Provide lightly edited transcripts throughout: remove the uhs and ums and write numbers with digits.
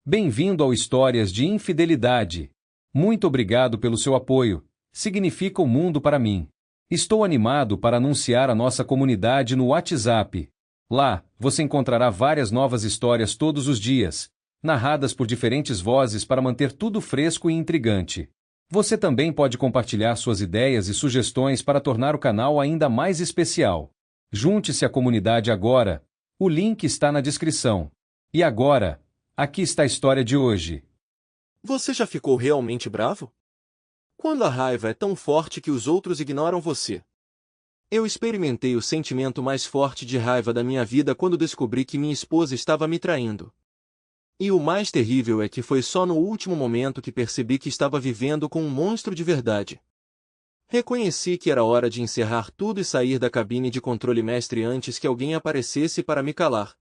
Bem-vindo ao Histórias de Infidelidade. Muito obrigado pelo seu apoio. Significa o mundo para mim. Estou animado para anunciar a nossa comunidade no WhatsApp. Lá, você encontrará várias novas histórias todos os dias, narradas por diferentes vozes para manter tudo fresco e intrigante. Você também pode compartilhar suas ideias e sugestões para tornar o canal ainda mais especial. Junte-se à comunidade agora. O link está na descrição. E agora, aqui está a história de hoje. Você já ficou realmente bravo? Quando a raiva é tão forte que os outros ignoram você. Eu experimentei o sentimento mais forte de raiva da minha vida quando descobri que minha esposa estava me traindo. E o mais terrível é que foi só no último momento que percebi que estava vivendo com um monstro de verdade. Reconheci que era hora de encerrar tudo e sair da cabine de controle mestre antes que alguém aparecesse para me calar.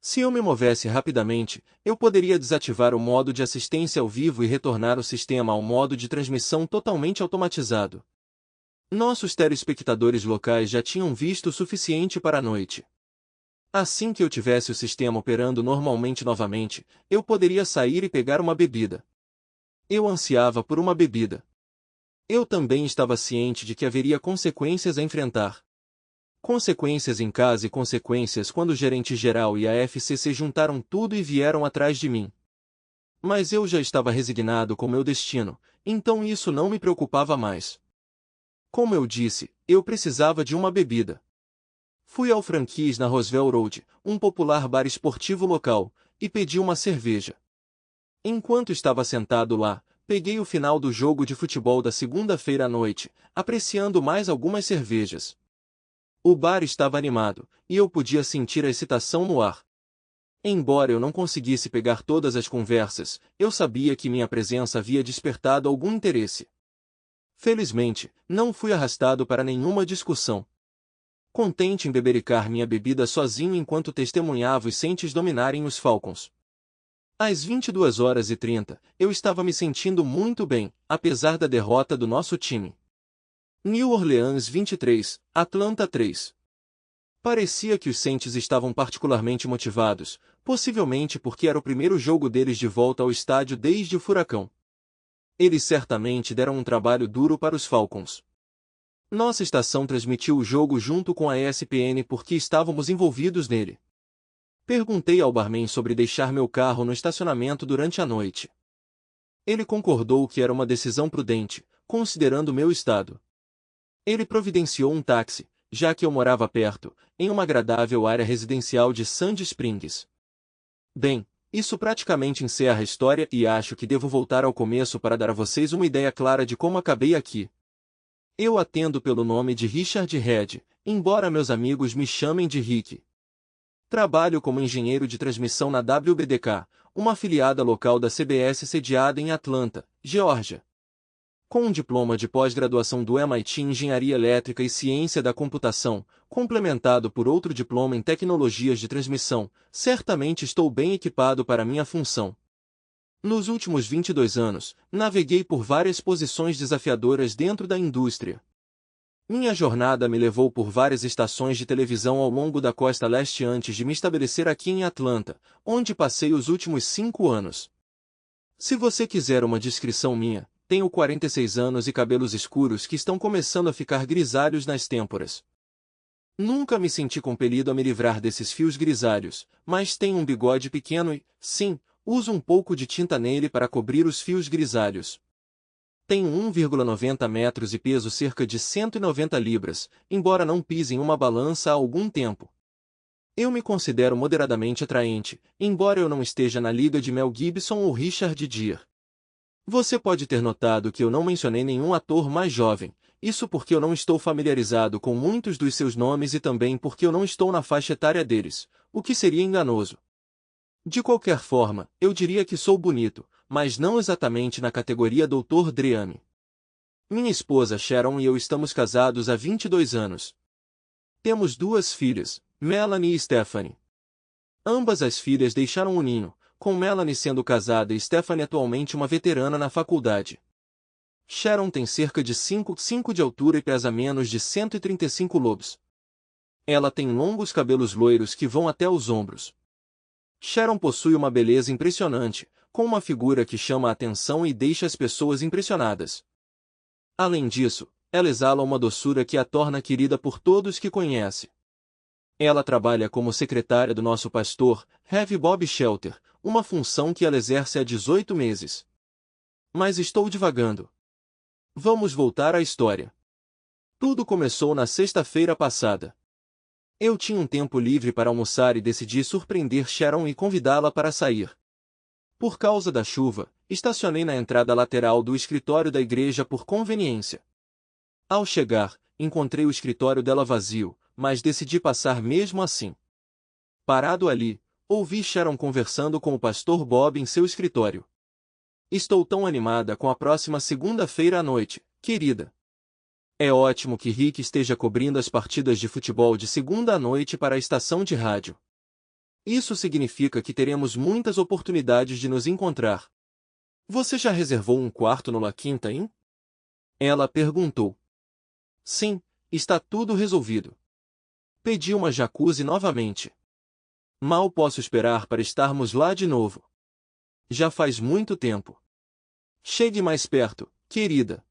Se eu me movesse rapidamente, eu poderia desativar o modo de assistência ao vivo e retornar o sistema ao modo de transmissão totalmente automatizado. Nossos telespectadores locais já tinham visto o suficiente para a noite. Assim que eu tivesse o sistema operando normalmente novamente, eu poderia sair e pegar uma bebida. Eu ansiava por uma bebida. Eu também estava ciente de que haveria consequências a enfrentar. Consequências em casa e consequências quando o gerente-geral e a FCC juntaram tudo e vieram atrás de mim. Mas eu já estava resignado com meu destino, então isso não me preocupava mais. Como eu disse, eu precisava de uma bebida. Fui ao Frankie's na Roosevelt Road, um popular bar esportivo local, e pedi uma cerveja. Enquanto estava sentado lá, peguei o final do jogo de futebol da segunda-feira à noite, apreciando mais algumas cervejas. O bar estava animado, e eu podia sentir a excitação no ar. Embora eu não conseguisse pegar todas as conversas, eu sabia que minha presença havia despertado algum interesse. Felizmente, não fui arrastado para nenhuma discussão. Contente em bebericar minha bebida sozinho enquanto testemunhava os Saints dominarem os Falcons. Às 22h30, eu estava me sentindo muito bem, apesar da derrota do nosso time. New Orleans 23, Atlanta 3. Parecia que os Saints estavam particularmente motivados, possivelmente porque era o primeiro jogo deles de volta ao estádio desde o furacão. Eles certamente deram um trabalho duro para os Falcons. Nossa estação transmitiu o jogo junto com a ESPN porque estávamos envolvidos nele. Perguntei ao barman sobre deixar meu carro no estacionamento durante a noite. Ele concordou que era uma decisão prudente, considerando meu estado. Ele providenciou um táxi, já que eu morava perto, em uma agradável área residencial de Sandy Springs. Bem, isso praticamente encerra a história e acho que devo voltar ao começo para dar a vocês uma ideia clara de como acabei aqui. Eu atendo pelo nome de Richard Red, embora meus amigos me chamem de Rick. Trabalho como engenheiro de transmissão na WBDK, uma afiliada local da CBS sediada em Atlanta, Geórgia. Com um diploma de pós-graduação do MIT em Engenharia Elétrica e Ciência da Computação, complementado por outro diploma em Tecnologias de Transmissão, certamente estou bem equipado para minha função. Nos últimos 22 anos, naveguei por várias posições desafiadoras dentro da indústria. Minha jornada me levou por várias estações de televisão ao longo da costa leste antes de me estabelecer aqui em Atlanta, onde passei os últimos 5 anos. Se você quiser uma descrição minha, tenho 46 anos e cabelos escuros que estão começando a ficar grisalhos nas têmporas. Nunca me senti compelido a me livrar desses fios grisalhos, mas tenho um bigode pequeno e, sim, uso um pouco de tinta nele para cobrir os fios grisalhos. Tenho 1,90 metros e peso cerca de 190 libras, embora não pise em uma balança há algum tempo. Eu me considero moderadamente atraente, embora eu não esteja na liga de Mel Gibson ou Richard Gere. Você pode ter notado que eu não mencionei nenhum ator mais jovem, isso porque eu não estou familiarizado com muitos dos seus nomes e também porque eu não estou na faixa etária deles, o que seria enganoso. De qualquer forma, eu diria que sou bonito, mas não exatamente na categoria Dr. Dreamy. Minha esposa Sharon e eu estamos casados há 22 anos. Temos 2 filhas, Melanie e Stephanie. Ambas as filhas deixaram o ninho, com Melanie sendo casada e Stephanie atualmente uma veterana na faculdade. Sharon tem cerca de 5,5 de altura e pesa menos de 135 lbs. Ela tem longos cabelos loiros que vão até os ombros. Sharon possui uma beleza impressionante, com uma figura que chama a atenção e deixa as pessoas impressionadas. Além disso, ela exala uma doçura que a torna querida por todos que conhece. Ela trabalha como secretária do nosso pastor, Rev. Bob Shelter, uma função que ela exerce há 18 meses. Mas estou divagando. Vamos voltar à história. Tudo começou na sexta-feira passada. Eu tinha um tempo livre para almoçar e decidi surpreender Sharon e convidá-la para sair. Por causa da chuva, estacionei na entrada lateral do escritório da igreja por conveniência. Ao chegar, encontrei o escritório dela vazio, mas decidi passar mesmo assim. Parado ali, ouvi Sharon conversando com o pastor Bob em seu escritório. Estou tão animada com a próxima segunda-feira à noite, querida. É ótimo que Rick esteja cobrindo as partidas de futebol de segunda à noite para a estação de rádio. Isso significa que teremos muitas oportunidades de nos encontrar. Você já reservou um quarto no La Quinta Inn? Ela perguntou. Sim, está tudo resolvido. Pedi uma jacuzzi novamente. Mal posso esperar para estarmos lá de novo. Já faz muito tempo. Chegue mais perto, querida.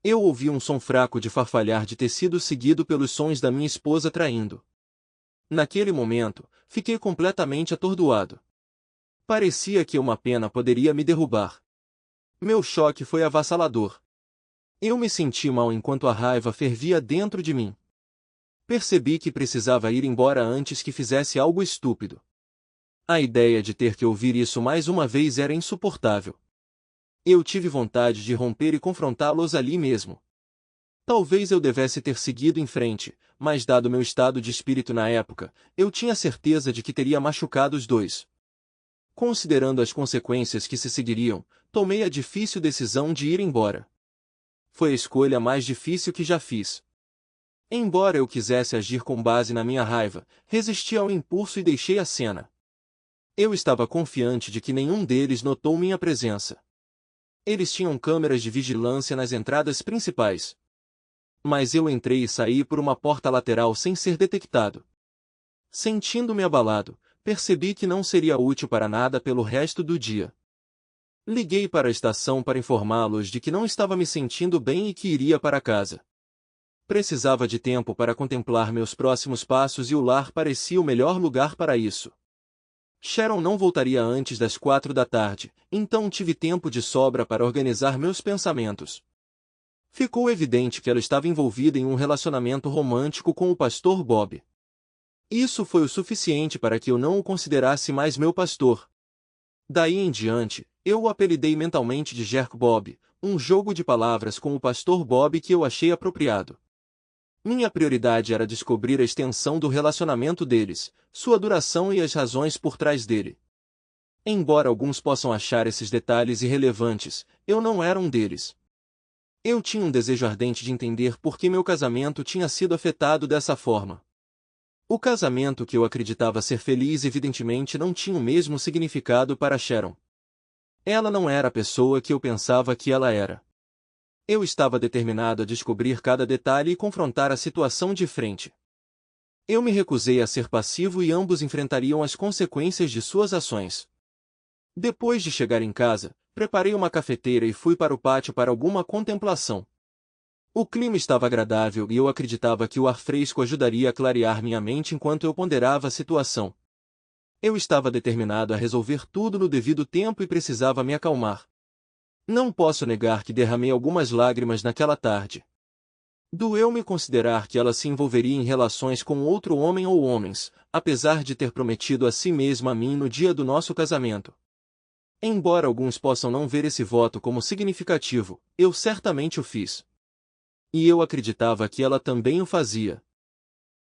Eu ouvi um som fraco de farfalhar de tecido seguido pelos sons da minha esposa traindo. Naquele momento, fiquei completamente atordoado. Parecia que uma pena poderia me derrubar. Meu choque foi avassalador. Eu me senti mal enquanto a raiva fervia dentro de mim. Percebi que precisava ir embora antes que fizesse algo estúpido. A ideia de ter que ouvir isso mais uma vez era insuportável. Eu tive vontade de romper e confrontá-los ali mesmo. Talvez eu devesse ter seguido em frente, mas dado meu estado de espírito na época, eu tinha certeza de que teria machucado os dois. Considerando as consequências que se seguiriam, tomei a difícil decisão de ir embora. Foi a escolha mais difícil que já fiz. Embora eu quisesse agir com base na minha raiva, resisti ao impulso e deixei a cena. Eu estava confiante de que nenhum deles notou minha presença. Eles tinham câmeras de vigilância nas entradas principais. Mas eu entrei e saí por uma porta lateral sem ser detectado. Sentindo-me abalado, percebi que não seria útil para nada pelo resto do dia. Liguei para a estação para informá-los de que não estava me sentindo bem e que iria para casa. Precisava de tempo para contemplar meus próximos passos e o lar parecia o melhor lugar para isso. Sharon não voltaria antes das 4 da tarde, então tive tempo de sobra para organizar meus pensamentos. Ficou evidente que ela estava envolvida em um relacionamento romântico com o pastor Bob. Isso foi o suficiente para que eu não o considerasse mais meu pastor. Daí em diante, eu o apelidei mentalmente de Jerk Bob, um jogo de palavras com o pastor Bob que eu achei apropriado. Minha prioridade era descobrir a extensão do relacionamento deles, sua duração e as razões por trás dele. Embora alguns possam achar esses detalhes irrelevantes, eu não era um deles. Eu tinha um desejo ardente de entender por que meu casamento tinha sido afetado dessa forma. O casamento que eu acreditava ser feliz evidentemente não tinha o mesmo significado para Sharon. Ela não era a pessoa que eu pensava que ela era. Eu estava determinado a descobrir cada detalhe e confrontar a situação de frente. Eu me recusei a ser passivo e ambos enfrentariam as consequências de suas ações. Depois de chegar em casa, preparei uma cafeteira e fui para o pátio para alguma contemplação. O clima estava agradável e eu acreditava que o ar fresco ajudaria a clarear minha mente enquanto eu ponderava a situação. Eu estava determinado a resolver tudo no devido tempo e precisava me acalmar. Não posso negar que derramei algumas lágrimas naquela tarde. Doeu-me considerar que ela se envolveria em relações com outro homem ou homens, apesar de ter prometido a si mesma a mim no dia do nosso casamento. Embora alguns possam não ver esse voto como significativo, eu certamente o fiz. E eu acreditava que ela também o fazia.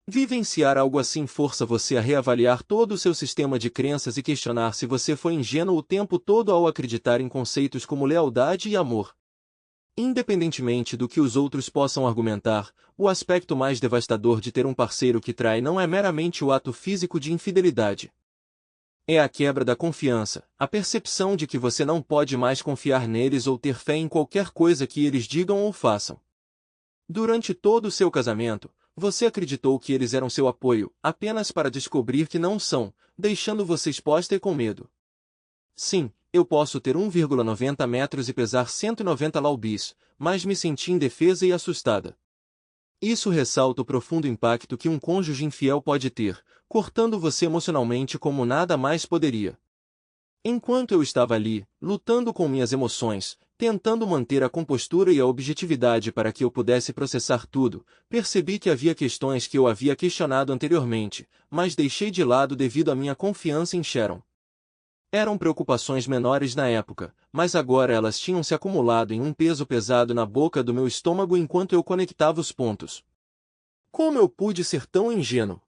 Vivenciar algo assim força você a reavaliar todo o seu sistema de crenças e questionar se você foi ingênuo o tempo todo ao acreditar em conceitos como lealdade e amor. Independentemente do que os outros possam argumentar, o aspecto mais devastador de ter um parceiro que trai não é meramente o ato físico de infidelidade. É a quebra da confiança, a percepção de que você não pode mais confiar neles ou ter fé em qualquer coisa que eles digam ou façam. Durante todo o seu casamento, Você acreditou que eles eram seu apoio, apenas para descobrir que não são, deixando você exposta e com medo. Sim, eu posso ter 1,90 metros e pesar 190 lbs, mas me senti indefesa e assustada. Isso ressalta o profundo impacto que um cônjuge infiel pode ter, cortando você emocionalmente como nada mais poderia. Enquanto eu estava ali, lutando com minhas emoções, tentando manter a compostura e a objetividade para que eu pudesse processar tudo, percebi que havia questões que eu havia questionado anteriormente, mas deixei de lado devido à minha confiança em Sharon. Eram preocupações menores na época, mas agora elas tinham se acumulado em um peso pesado na boca do meu estômago enquanto eu conectava os pontos. Como eu pude ser tão ingênuo?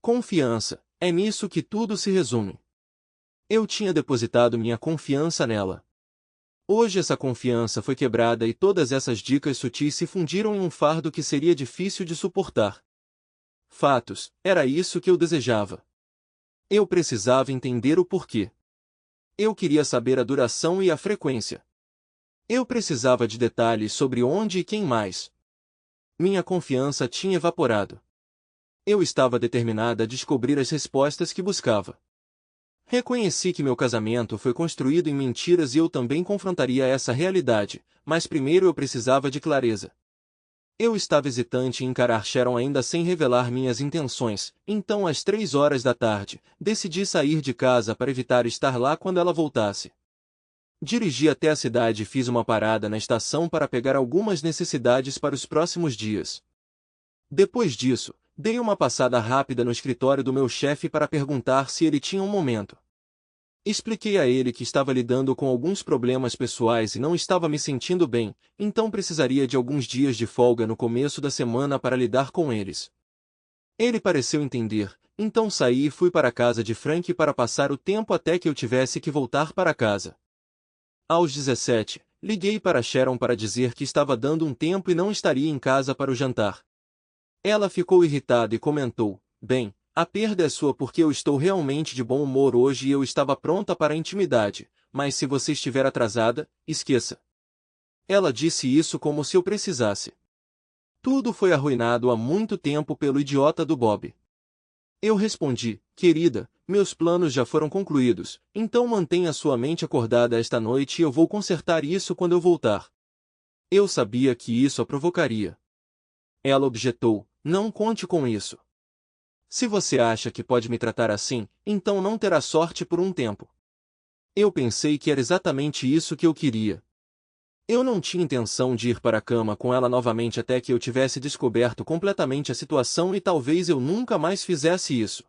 Confiança, é nisso que tudo se resume. Eu tinha depositado minha confiança nela. Hoje essa confiança foi quebrada e todas essas dicas sutis se fundiram em um fardo que seria difícil de suportar. Fatos, era isso que eu desejava. Eu precisava entender o porquê. Eu queria saber a duração e a frequência. Eu precisava de detalhes sobre onde e quem mais. Minha confiança tinha evaporado. Eu estava determinada a descobrir as respostas que buscava. Reconheci que meu casamento foi construído em mentiras e eu também confrontaria essa realidade, mas primeiro eu precisava de clareza. Eu estava hesitante em encarar Sharon ainda sem revelar minhas intenções, então às 3 horas da tarde, decidi sair de casa para evitar estar lá quando ela voltasse. Dirigi até a cidade e fiz uma parada na estação para pegar algumas necessidades para os próximos dias. Depois disso, dei uma passada rápida no escritório do meu chefe para perguntar se ele tinha um momento. Expliquei a ele que estava lidando com alguns problemas pessoais e não estava me sentindo bem, então precisaria de alguns dias de folga no começo da semana para lidar com eles. Ele pareceu entender, então saí e fui para a casa de Frank para passar o tempo até que eu tivesse que voltar para casa. Aos 17, liguei para Sharon para dizer que estava dando um tempo e não estaria em casa para o jantar. Ela ficou irritada e comentou: "Bem, a perda é sua porque eu estou realmente de bom humor hoje e eu estava pronta para a intimidade, mas se você estiver atrasada, esqueça." Ela disse isso como se eu precisasse. Tudo foi arruinado há muito tempo pelo idiota do Bob. Eu respondi: "Querida, meus planos já foram concluídos, então mantenha sua mente acordada esta noite e eu vou consertar isso quando eu voltar." Eu sabia que isso a provocaria. Ela objetou: "Não conte com isso. Se você acha que pode me tratar assim, então não terá sorte por um tempo." Eu pensei que era exatamente isso que eu queria. Eu não tinha intenção de ir para a cama com ela novamente até que eu tivesse descoberto completamente a situação e talvez eu nunca mais fizesse isso.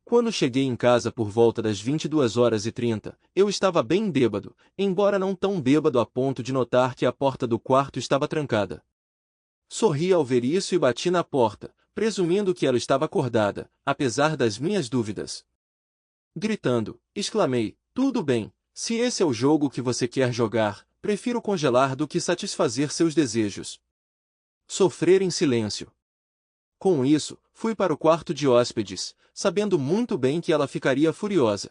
Quando cheguei em casa por volta das 22h30, eu estava bem bêbado, embora não tão bêbado a ponto de notar que a porta do quarto estava trancada. Sorri ao ver isso e bati na porta, presumindo que ela estava acordada, apesar das minhas dúvidas. Gritando, exclamei: "Tudo bem, se esse é o jogo que você quer jogar, prefiro congelar do que satisfazer seus desejos." Sofrer em silêncio. Com isso, fui para o quarto de hóspedes, sabendo muito bem que ela ficaria furiosa.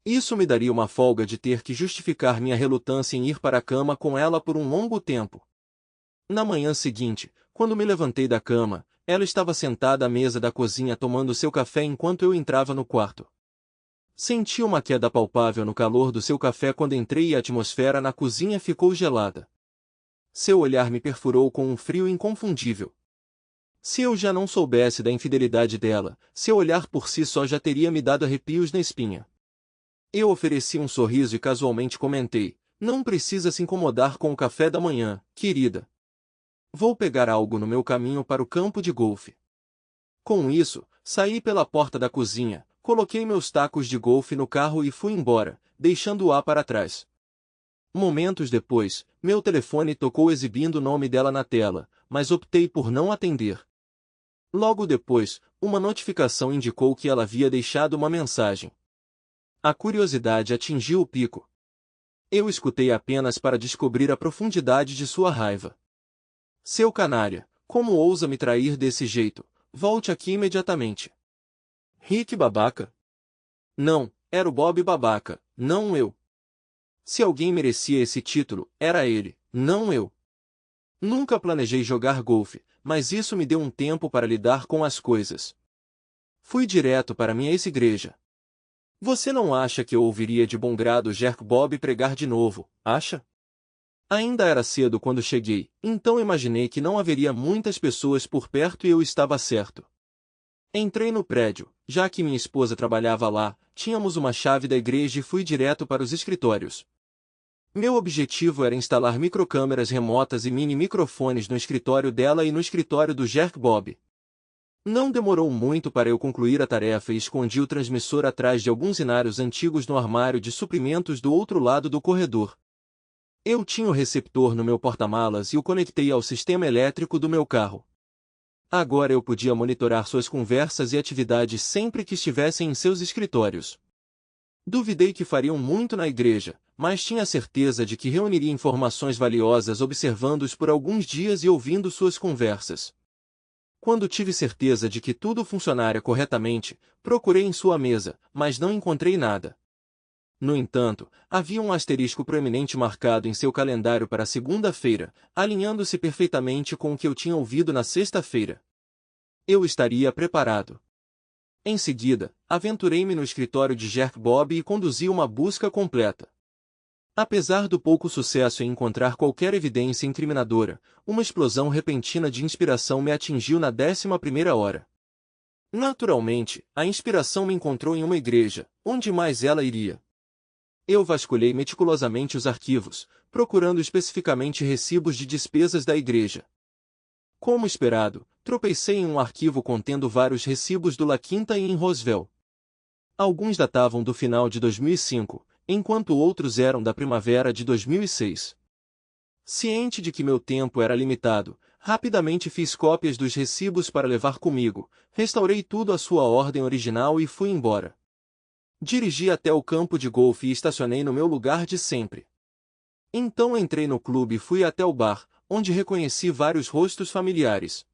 Isso me daria uma folga de ter que justificar minha relutância em ir para a cama com ela por um longo tempo. Na manhã seguinte, quando me levantei da cama, ela estava sentada à mesa da cozinha tomando seu café enquanto eu entrava no quarto. Senti uma queda palpável no calor do seu café quando entrei e a atmosfera na cozinha ficou gelada. Seu olhar me perfurou com um frio inconfundível. Se eu já não soubesse da infidelidade dela, seu olhar por si só já teria me dado arrepios na espinha. Eu ofereci um sorriso e casualmente comentei: "Não precisa se incomodar com o café da manhã, querida. Vou pegar algo no meu caminho para o campo de golfe." Com isso, saí pela porta da cozinha, coloquei meus tacos de golfe no carro e fui embora, deixando-a para trás. Momentos depois, meu telefone tocou exibindo o nome dela na tela, mas optei por não atender. Logo depois, uma notificação indicou que ela havia deixado uma mensagem. A curiosidade atingiu o pico. Eu escutei apenas para descobrir a profundidade de sua raiva. "Seu canalha, como ousa me trair desse jeito? Volte aqui imediatamente." Rick babaca? Não, era o Bob babaca, não eu. Se alguém merecia esse título, era ele, não eu. Nunca planejei jogar golfe, mas isso me deu um tempo para lidar com as coisas. Fui direto para minha ex-igreja. Você não acha que eu ouviria de bom grado Jack Bob pregar de novo, acha? Ainda era cedo quando cheguei, então imaginei que não haveria muitas pessoas por perto e eu estava certo. Entrei no prédio, já que minha esposa trabalhava lá, tínhamos uma chave da igreja e fui direto para os escritórios. Meu objetivo era instalar microcâmeras remotas e mini-microfones no escritório dela e no escritório do Jack Bob. Não demorou muito para eu concluir a tarefa e escondi o transmissor atrás de alguns inários antigos no armário de suprimentos do outro lado do corredor. Eu tinha o receptor no meu porta-malas e o conectei ao sistema elétrico do meu carro. Agora eu podia monitorar suas conversas e atividades sempre que estivessem em seus escritórios. Duvidei que fariam muito na igreja, mas tinha certeza de que reuniria informações valiosas observando-os por alguns dias e ouvindo suas conversas. Quando tive certeza de que tudo funcionaria corretamente, procurei em sua mesa, mas não encontrei nada. No entanto, havia um asterisco proeminente marcado em seu calendário para segunda-feira, alinhando-se perfeitamente com o que eu tinha ouvido na sexta-feira. Eu estaria preparado. Em seguida, aventurei-me no escritório de Jack Bob e conduzi uma busca completa. Apesar do pouco sucesso em encontrar qualquer evidência incriminadora, uma explosão repentina de inspiração me atingiu na 11ª hora. Naturalmente, a inspiração me encontrou em uma igreja, onde mais ela iria? Eu vasculhei meticulosamente os arquivos, procurando especificamente recibos de despesas da igreja. Como esperado, tropecei em um arquivo contendo vários recibos do La Quinta e em Roswell. Alguns datavam do final de 2005, enquanto outros eram da primavera de 2006. Ciente de que meu tempo era limitado, rapidamente fiz cópias dos recibos para levar comigo, restaurei tudo à sua ordem original e fui embora. Dirigi até o campo de golfe e estacionei no meu lugar de sempre. Então entrei no clube e fui até o bar, onde reconheci vários rostos familiares.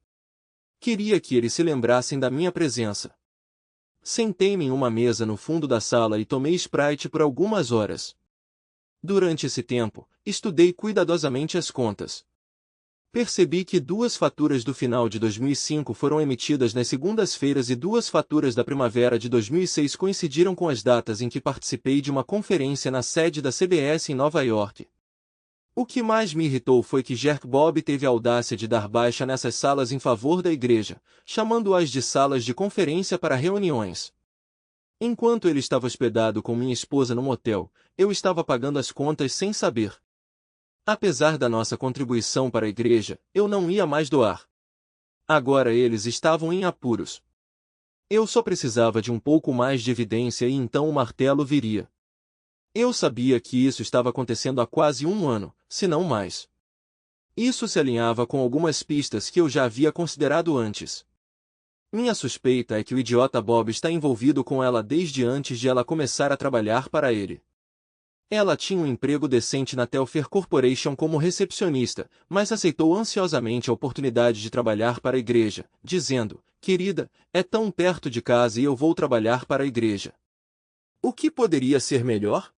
Queria que eles se lembrassem da minha presença. Sentei-me em uma mesa no fundo da sala e tomei Sprite por algumas horas. Durante esse tempo, estudei cuidadosamente as contas. Percebi que 2 faturas do final de 2005 foram emitidas nas segundas-feiras e 2 faturas da primavera de 2006 coincidiram com as datas em que participei de uma conferência na sede da CBS em Nova York. O que mais me irritou foi que Jack Bob teve a audácia de dar baixa nessas salas em favor da igreja, chamando-as de salas de conferência para reuniões. Enquanto ele estava hospedado com minha esposa no motel, eu estava pagando as contas sem saber. Apesar da nossa contribuição para a igreja, eu não ia mais doar. Agora eles estavam em apuros. Eu só precisava de um pouco mais de evidência e então o martelo viria. Eu sabia que isso estava acontecendo há quase um ano, se não mais. Isso se alinhava com algumas pistas que eu já havia considerado antes. Minha suspeita é que o idiota Bob está envolvido com ela desde antes de ela começar a trabalhar para ele. Ela tinha um emprego decente na Telfair Corporation como recepcionista, mas aceitou ansiosamente a oportunidade de trabalhar para a igreja, dizendo, querida, é tão perto de casa e eu vou trabalhar para a igreja. O que poderia ser melhor?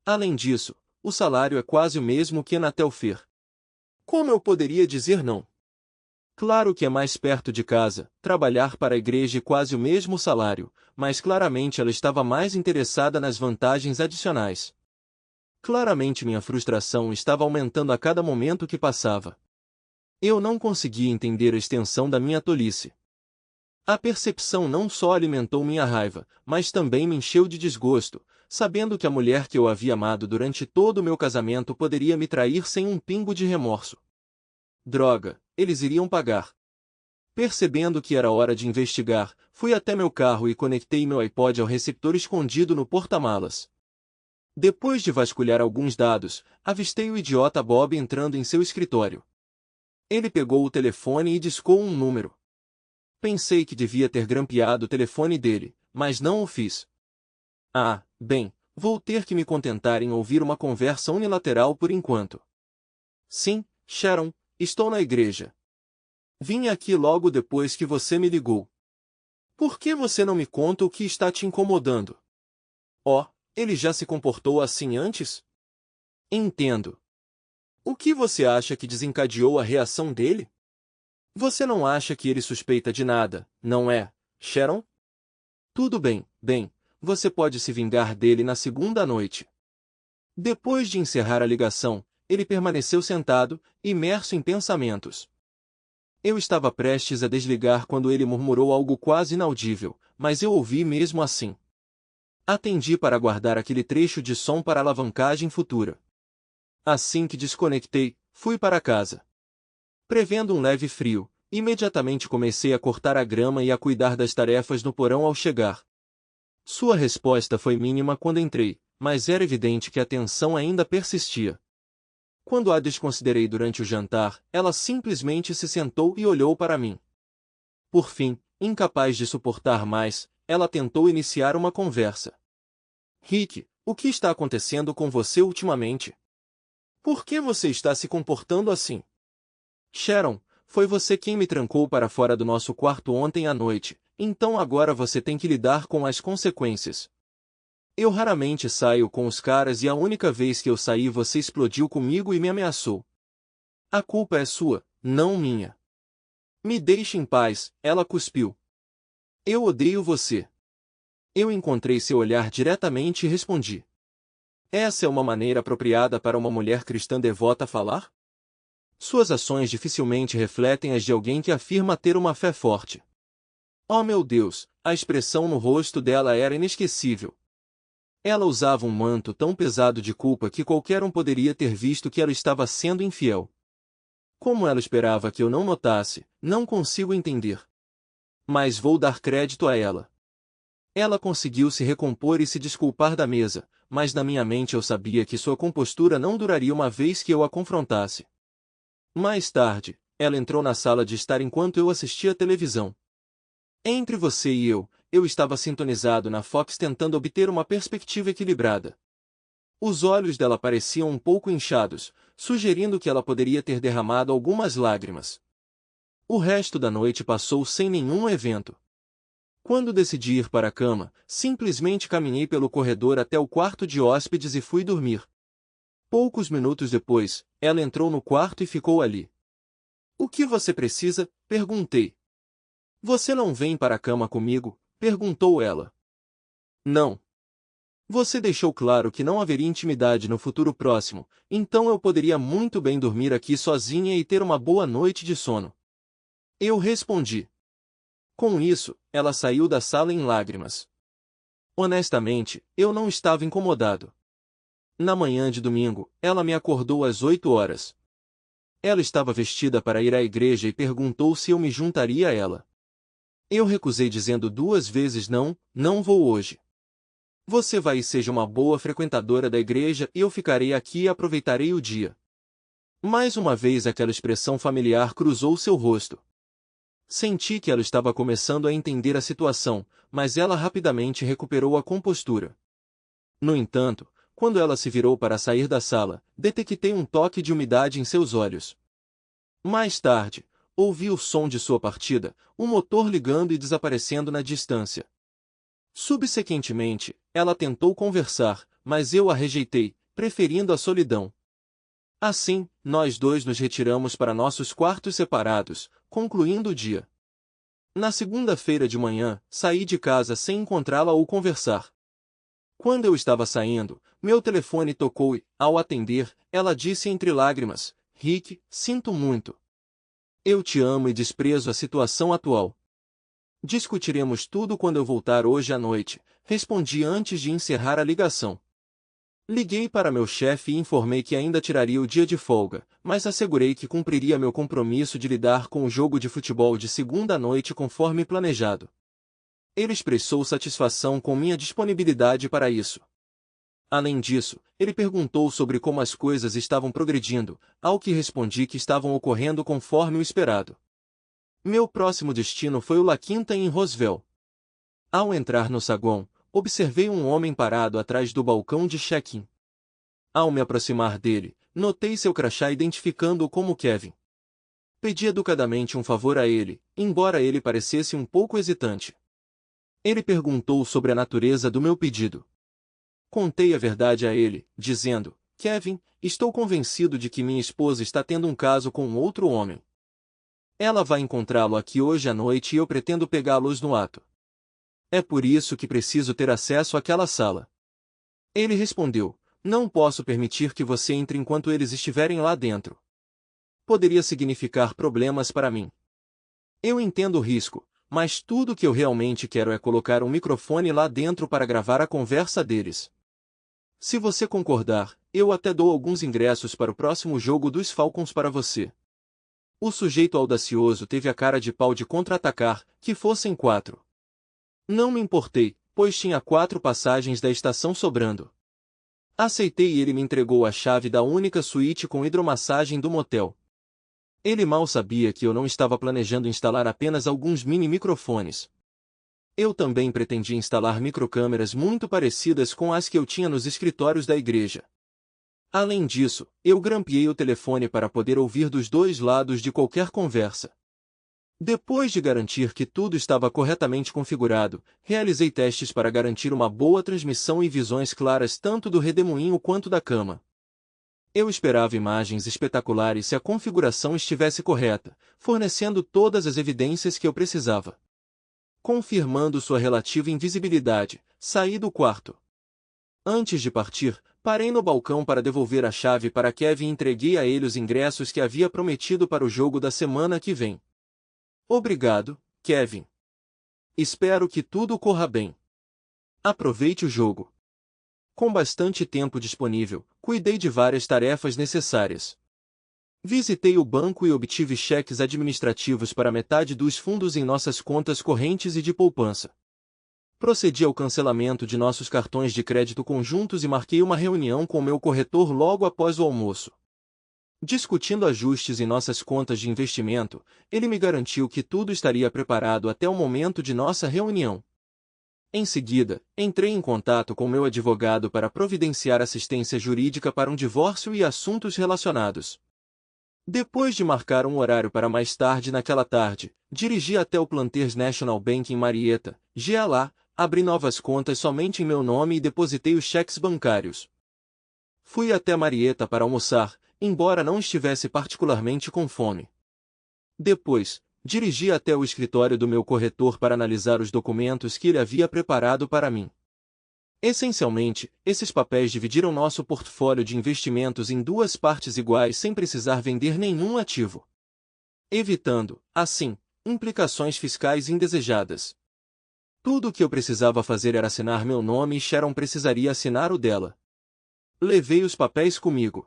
Além disso, o salário é quase o mesmo que na Telfair. Como eu poderia dizer não? Claro que é mais perto de casa, trabalhar para a igreja e quase o mesmo salário, mas claramente ela estava mais interessada nas vantagens adicionais. Claramente minha frustração estava aumentando a cada momento que passava. Eu não conseguia entender a extensão da minha tolice. A percepção não só alimentou minha raiva, mas também me encheu de desgosto, sabendo que a mulher que eu havia amado durante todo o meu casamento poderia me trair sem um pingo de remorso. Droga, eles iriam pagar. Percebendo que era hora de investigar, fui até meu carro e conectei meu iPod ao receptor escondido no porta-malas. Depois de vasculhar alguns dados, avistei o idiota Bob entrando em seu escritório. Ele pegou o telefone e discou um número. Pensei que devia ter grampeado o telefone dele, mas não o fiz. Ah, bem, vou ter que me contentar em ouvir uma conversa unilateral por enquanto. Sim, Sharon, estou na igreja. Vim aqui logo depois que você me ligou. Por que você não me conta o que está te incomodando? Oh, ele já se comportou assim antes? Entendo. O que você acha que desencadeou a reação dele? Você não acha que ele suspeita de nada, não é, Sharon? Tudo bem, você pode se vingar dele na segunda noite. Depois de encerrar a ligação, ele permaneceu sentado, imerso em pensamentos. Eu estava prestes a desligar quando ele murmurou algo quase inaudível, mas eu ouvi mesmo assim. Atendi para guardar aquele trecho de som para alavancagem futura. Assim que desconectei, fui para casa. Prevendo um leve frio, imediatamente comecei a cortar a grama e a cuidar das tarefas no porão ao chegar. Sua resposta foi mínima quando entrei, mas era evidente que a tensão ainda persistia. Quando a desconsiderei durante o jantar, ela simplesmente se sentou e olhou para mim. Por fim, incapaz de suportar mais, ela tentou iniciar uma conversa. Rick, o que está acontecendo com você ultimamente? Por que você está se comportando assim? Sharon, foi você quem me trancou para fora do nosso quarto ontem à noite, então agora você tem que lidar com as consequências. Eu raramente saio com os caras e a única vez que eu saí você explodiu comigo e me ameaçou. A culpa é sua, não minha. Me deixe em paz, ela cuspiu. Eu odeio você. Eu encontrei seu olhar diretamente e respondi. Essa é uma maneira apropriada para uma mulher cristã devota falar? Suas ações dificilmente refletem as de alguém que afirma ter uma fé forte. Oh meu Deus, a expressão no rosto dela era inesquecível. Ela usava um manto tão pesado de culpa que qualquer um poderia ter visto que ela estava sendo infiel. Como ela esperava que eu não notasse, não consigo entender. Mas vou dar crédito a ela. Ela conseguiu se recompor e se desculpar da mesa, mas na minha mente eu sabia que sua compostura não duraria uma vez que eu a confrontasse. Mais tarde, ela entrou na sala de estar enquanto eu assistia à televisão. Entre você e eu estava sintonizado na Fox tentando obter uma perspectiva equilibrada. Os olhos dela pareciam um pouco inchados, sugerindo que ela poderia ter derramado algumas lágrimas. O resto da noite passou sem nenhum evento. Quando decidi ir para a cama, simplesmente caminhei pelo corredor até o quarto de hóspedes e fui dormir. Poucos minutos depois, ela entrou no quarto e ficou ali. O que você precisa? Perguntei. Você não vem para a cama comigo? Perguntou ela. Não. Você deixou claro que não haveria intimidade no futuro próximo, então eu poderia muito bem dormir aqui sozinha e ter uma boa noite de sono. Eu respondi. Com isso, ela saiu da sala em lágrimas. Honestamente, eu não estava incomodado. Na manhã de domingo, ela me acordou às 8 horas. Ela estava vestida para ir à igreja e perguntou se eu me juntaria a ela. Eu recusei dizendo 2 vezes não, não vou hoje. Você vai e seja uma boa frequentadora da igreja e eu ficarei aqui e aproveitarei o dia. Mais uma vez aquela expressão familiar cruzou seu rosto. Senti que ela estava começando a entender a situação, mas ela rapidamente recuperou a compostura. No entanto, quando ela se virou para sair da sala, detectei um toque de umidade em seus olhos. Mais tarde, ouvi o som de sua partida, o motor ligando e desaparecendo na distância. Subsequentemente, ela tentou conversar, mas eu a rejeitei, preferindo a solidão. Assim, nós dois nos retiramos para nossos quartos separados, concluindo o dia. Na segunda-feira de manhã, saí de casa sem encontrá-la ou conversar. Quando eu estava saindo, meu telefone tocou e, ao atender, ela disse entre lágrimas, Rick, sinto muito. Eu te amo e desprezo a situação atual. Discutiremos tudo quando eu voltar hoje à noite, respondi antes de encerrar a ligação. Liguei para meu chefe e informei que ainda tiraria o dia de folga, mas assegurei que cumpriria meu compromisso de lidar com o jogo de futebol de segunda noite conforme planejado. Ele expressou satisfação com minha disponibilidade para isso. Além disso, ele perguntou sobre como as coisas estavam progredindo, ao que respondi que estavam ocorrendo conforme o esperado. Meu próximo destino foi o La Quinta em Roswell. Ao entrar no saguão, observei um homem parado atrás do balcão de check-in. Ao me aproximar dele, notei seu crachá identificando-o como Kevin. Pedi educadamente um favor a ele, embora ele parecesse um pouco hesitante. Ele perguntou sobre a natureza do meu pedido. Contei a verdade a ele, dizendo, Kevin, estou convencido de que minha esposa está tendo um caso com outro homem. Ela vai encontrá-lo aqui hoje à noite e eu pretendo pegá-los no ato. É por isso que preciso ter acesso àquela sala. Ele respondeu: não posso permitir que você entre enquanto eles estiverem lá dentro. Poderia significar problemas para mim. Eu entendo o risco, mas tudo o que eu realmente quero é colocar um microfone lá dentro para gravar a conversa deles. Se você concordar, eu até dou alguns ingressos para o próximo jogo dos Falcons para você. O sujeito audacioso teve a cara de pau de contra-atacar, que fossem 4. Não me importei, pois tinha 4 passagens da estação sobrando. Aceitei e ele me entregou a chave da única suíte com hidromassagem do motel. Ele mal sabia que eu não estava planejando instalar apenas alguns mini-microfones. Eu também pretendia instalar microcâmeras muito parecidas com as que eu tinha nos escritórios da igreja. Além disso, eu grampeei o telefone para poder ouvir dos dois lados de qualquer conversa. Depois de garantir que tudo estava corretamente configurado, realizei testes para garantir uma boa transmissão e visões claras tanto do redemoinho quanto da cama. Eu esperava imagens espetaculares se a configuração estivesse correta, fornecendo todas as evidências que eu precisava. Confirmando sua relativa invisibilidade, saí do quarto. Antes de partir, parei no balcão para devolver a chave para Kevin e entreguei a ele os ingressos que havia prometido para o jogo da semana que vem. Obrigado, Kevin. Espero que tudo corra bem. Aproveite o jogo. Com bastante tempo disponível, cuidei de várias tarefas necessárias. Visitei o banco e obtive cheques administrativos para metade dos fundos em nossas contas correntes e de poupança. Procedi ao cancelamento de nossos cartões de crédito conjuntos e marquei uma reunião com meu corretor logo após o almoço. Discutindo ajustes em nossas contas de investimento, ele me garantiu que tudo estaria preparado até o momento de nossa reunião. Em seguida, entrei em contato com meu advogado para providenciar assistência jurídica para um divórcio e assuntos relacionados. Depois de marcar um horário para mais tarde naquela tarde, dirigi até o Planters National Bank em Marietta, GLA, abri novas contas somente em meu nome e depositei os cheques bancários. Fui até Marietta para almoçar, embora não estivesse particularmente com fome. Depois, dirigi até o escritório do meu corretor para analisar os documentos que ele havia preparado para mim. Essencialmente, esses papéis dividiram nosso portfólio de investimentos em 2 partes iguais sem precisar vender nenhum ativo, evitando, assim, implicações fiscais indesejadas. Tudo o que eu precisava fazer era assinar meu nome e Sharon precisaria assinar o dela. Levei os papéis comigo.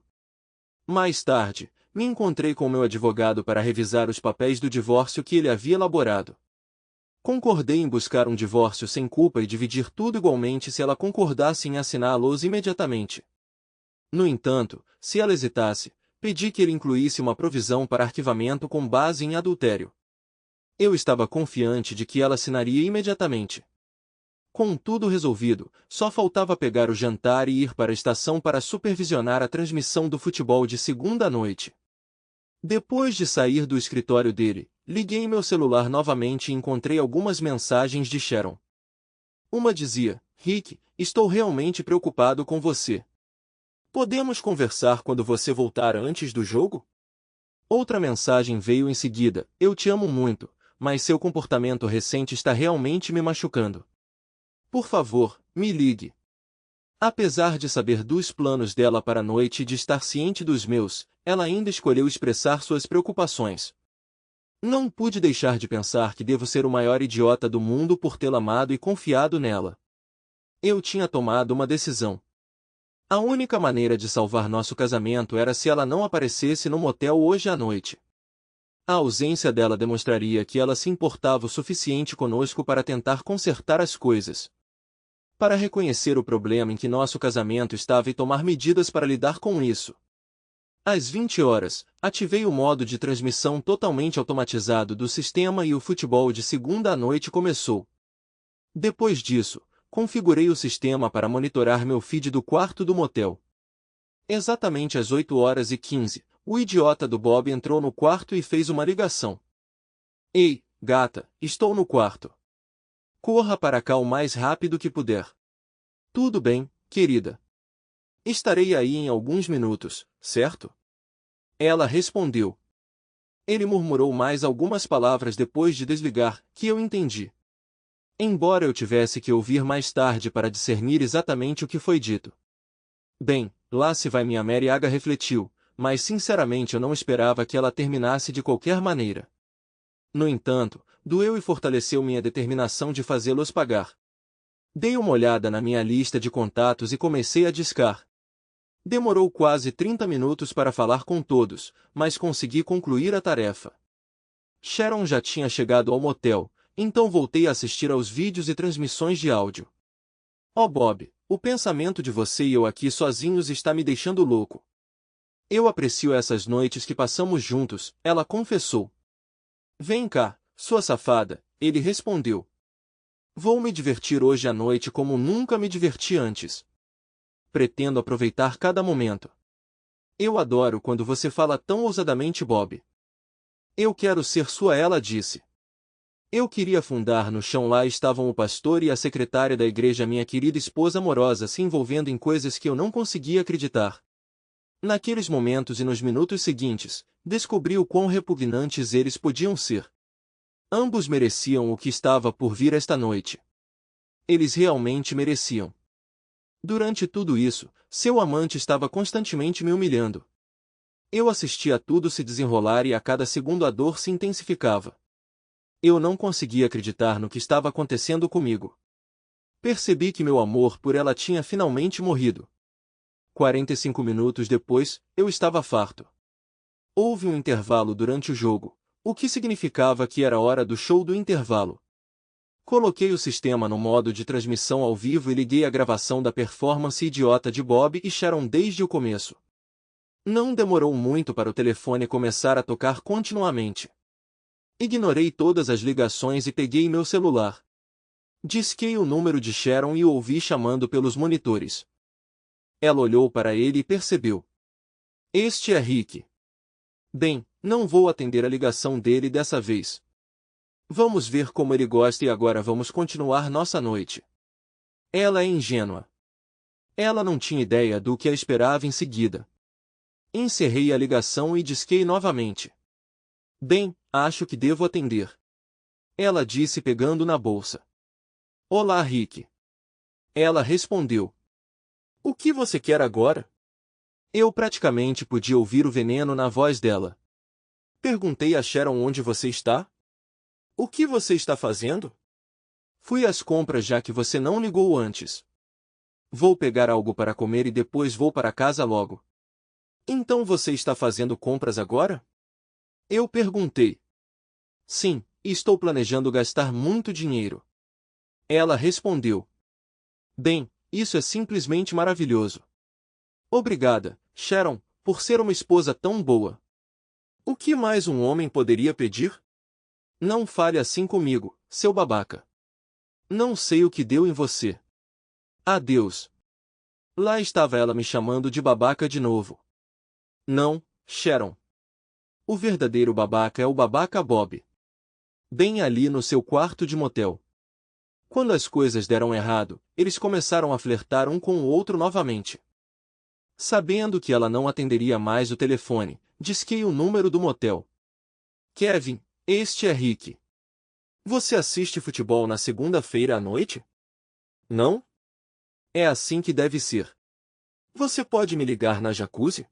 Mais tarde, me encontrei com meu advogado para revisar os papéis do divórcio que ele havia elaborado. Concordei em buscar um divórcio sem culpa e dividir tudo igualmente se ela concordasse em assiná-los imediatamente. No entanto, se ela hesitasse, pedi que ele incluísse uma provisão para arquivamento com base em adultério. Eu estava confiante de que ela assinaria imediatamente. Com tudo resolvido, só faltava pegar o jantar e ir para a estação para supervisionar a transmissão do futebol de segunda à noite. Depois de sair do escritório dele, liguei meu celular novamente e encontrei algumas mensagens de Sharon. Uma dizia: Rick, estou realmente preocupado com você. Podemos conversar quando você voltar antes do jogo? Outra mensagem veio em seguida: eu te amo muito, mas seu comportamento recente está realmente me machucando. Por favor, me ligue. Apesar de saber dos planos dela para a noite e de estar ciente dos meus, ela ainda escolheu expressar suas preocupações. Não pude deixar de pensar que devo ser o maior idiota do mundo por tê-la amado e confiado nela. Eu tinha tomado uma decisão. A única maneira de salvar nosso casamento era se ela não aparecesse no motel hoje à noite. A ausência dela demonstraria que ela se importava o suficiente conosco para tentar consertar as coisas. Para reconhecer o problema em que nosso casamento estava e tomar medidas para lidar com isso. Às 20 horas, ativei o modo de transmissão totalmente automatizado do sistema e o futebol de segunda à noite começou. Depois disso, configurei o sistema para monitorar meu feed do quarto do motel. Exatamente às 8h15, o idiota do Bob entrou no quarto e fez uma ligação. Ei, gata, estou no quarto. Corra para cá o mais rápido que puder. Tudo bem, querida. Estarei aí em alguns minutos, certo? Ela respondeu. Ele murmurou mais algumas palavras depois de desligar, que eu entendi. Embora eu tivesse que ouvir mais tarde para discernir exatamente o que foi dito. Bem, lá se vai minha Mary Aga refletiu, mas sinceramente eu não esperava que ela terminasse de qualquer maneira. No entanto, doeu e fortaleceu minha determinação de fazê-los pagar. Dei uma olhada na minha lista de contatos e comecei a discar. Demorou quase 30 minutos para falar com todos, mas consegui concluir a tarefa. Sharon já tinha chegado ao motel, então voltei a assistir aos vídeos e transmissões de áudio. Oh Bob, o pensamento de você e eu aqui sozinhos está me deixando louco. Eu aprecio essas noites que passamos juntos, ela confessou. Vem cá, sua safada, ele respondeu. Vou me divertir hoje à noite como nunca me diverti antes. Pretendo aproveitar cada momento. Eu adoro quando você fala tão ousadamente, Bob. Eu quero ser sua, ela disse. Eu queria afundar no chão. Lá estavam o pastor e a secretária da igreja, minha querida esposa amorosa, se envolvendo em coisas que eu não conseguia acreditar. Naqueles momentos e nos minutos seguintes, descobri o quão repugnantes eles podiam ser. Ambos mereciam o que estava por vir esta noite. Eles realmente mereciam. Durante tudo isso, seu amante estava constantemente me humilhando. Eu assistia a tudo se desenrolar e a cada segundo a dor se intensificava. Eu não conseguia acreditar no que estava acontecendo comigo. Percebi que meu amor por ela tinha finalmente morrido. 45 minutos depois, eu estava farto. Houve um intervalo durante o jogo, o que significava que era hora do show do intervalo. Coloquei o sistema no modo de transmissão ao vivo e liguei a gravação da performance idiota de Bob e Sharon desde o começo. Não demorou muito para o telefone começar a tocar continuamente. Ignorei todas as ligações e peguei meu celular. Disquei o número de Sharon e o ouvi chamando pelos monitores. Ela olhou para ele e percebeu. Este é Rick. Bem, não vou atender a ligação dele dessa vez. Vamos ver como ele gosta e agora vamos continuar nossa noite. Ela é ingênua. Ela não tinha ideia do que a esperava em seguida. Encerrei a ligação e disquei novamente. Bem, acho que devo atender. Ela disse pegando na bolsa. Olá, Rick. Ela respondeu. O que você quer agora? Eu praticamente podia ouvir o veneno na voz dela. Perguntei a Sharon onde você está? O que você está fazendo? Fui às compras já que você não ligou antes. Vou pegar algo para comer e depois vou para casa logo. Então você está fazendo compras agora? Eu perguntei. Sim, estou planejando gastar muito dinheiro. Ela respondeu. Bem, isso é simplesmente maravilhoso. Obrigada, Sharon, por ser uma esposa tão boa. O que mais um homem poderia pedir? Não fale assim comigo, seu babaca. Não sei o que deu em você. Adeus. Lá estava ela me chamando de babaca de novo. Não, Sharon. O verdadeiro babaca é o babaca Bob. Bem ali no seu quarto de motel. Quando as coisas deram errado, eles começaram a flertar um com o outro novamente. Sabendo que ela não atenderia mais o telefone, disquei o número do motel. Kevin, este é Rick. Você assiste futebol na segunda-feira à noite? Não? É assim que deve ser. Você pode me ligar na jacuzzi?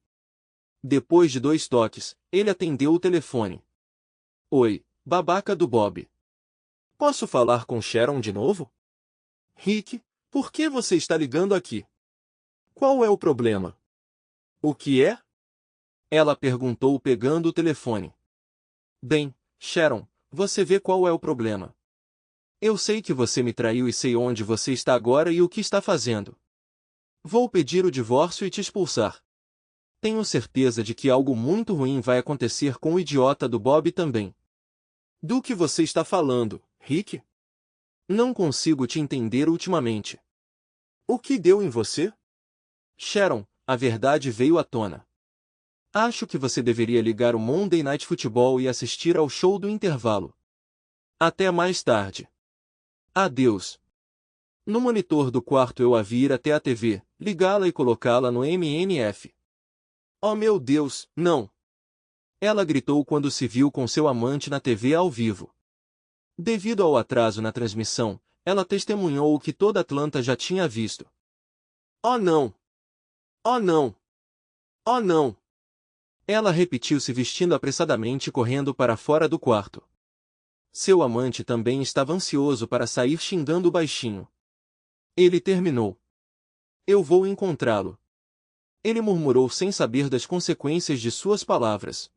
Depois de 2 toques, ele atendeu o telefone. Oi, babaca do Bob. Posso falar com Sharon de novo? Rick, por que você está ligando aqui? Qual é o problema? O que é? Ela perguntou pegando o telefone. Bem, Sharon, você vê qual é o problema. Eu sei que você me traiu e sei onde você está agora e o que está fazendo. Vou pedir o divórcio e te expulsar. Tenho certeza de que algo muito ruim vai acontecer com o idiota do Bob também. Do que você está falando, Rick? Não consigo te entender ultimamente. O que deu em você? Sharon, a verdade veio à tona. Acho que você deveria ligar o Monday Night Football e assistir ao show do intervalo. Até mais tarde. Adeus. No monitor do quarto eu a vi ir até a TV, ligá-la e colocá-la no MNF. Oh meu Deus, não! Ela gritou quando se viu com seu amante na TV ao vivo. Devido ao atraso na transmissão, ela testemunhou o que toda Atlanta já tinha visto. Oh não! Oh não! Oh não! Ela repetiu se vestindo apressadamente e correndo para fora do quarto. Seu amante também estava ansioso para sair xingando baixinho. Ele terminou. Eu vou encontrá-lo. Ele murmurou sem saber das consequências de suas palavras.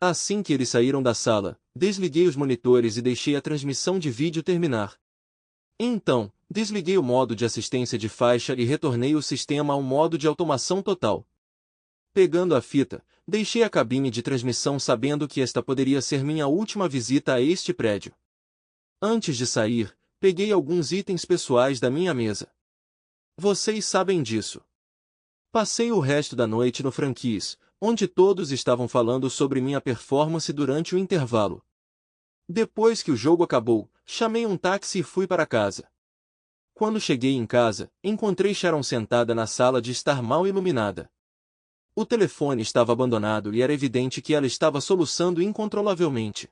Assim que eles saíram da sala, desliguei os monitores e deixei a transmissão de vídeo terminar. Então, desliguei o modo de assistência de faixa e retornei o sistema ao modo de automação total. Pegando a fita, deixei a cabine de transmissão sabendo que esta poderia ser minha última visita a este prédio. Antes de sair, peguei alguns itens pessoais da minha mesa. Vocês sabem disso. Passei o resto da noite no Franquise, onde todos estavam falando sobre minha performance durante o intervalo. Depois que o jogo acabou, chamei um táxi e fui para casa. Quando cheguei em casa, encontrei Sharon sentada na sala de estar mal iluminada. O telefone estava abandonado e era evidente que ela estava soluçando incontrolavelmente.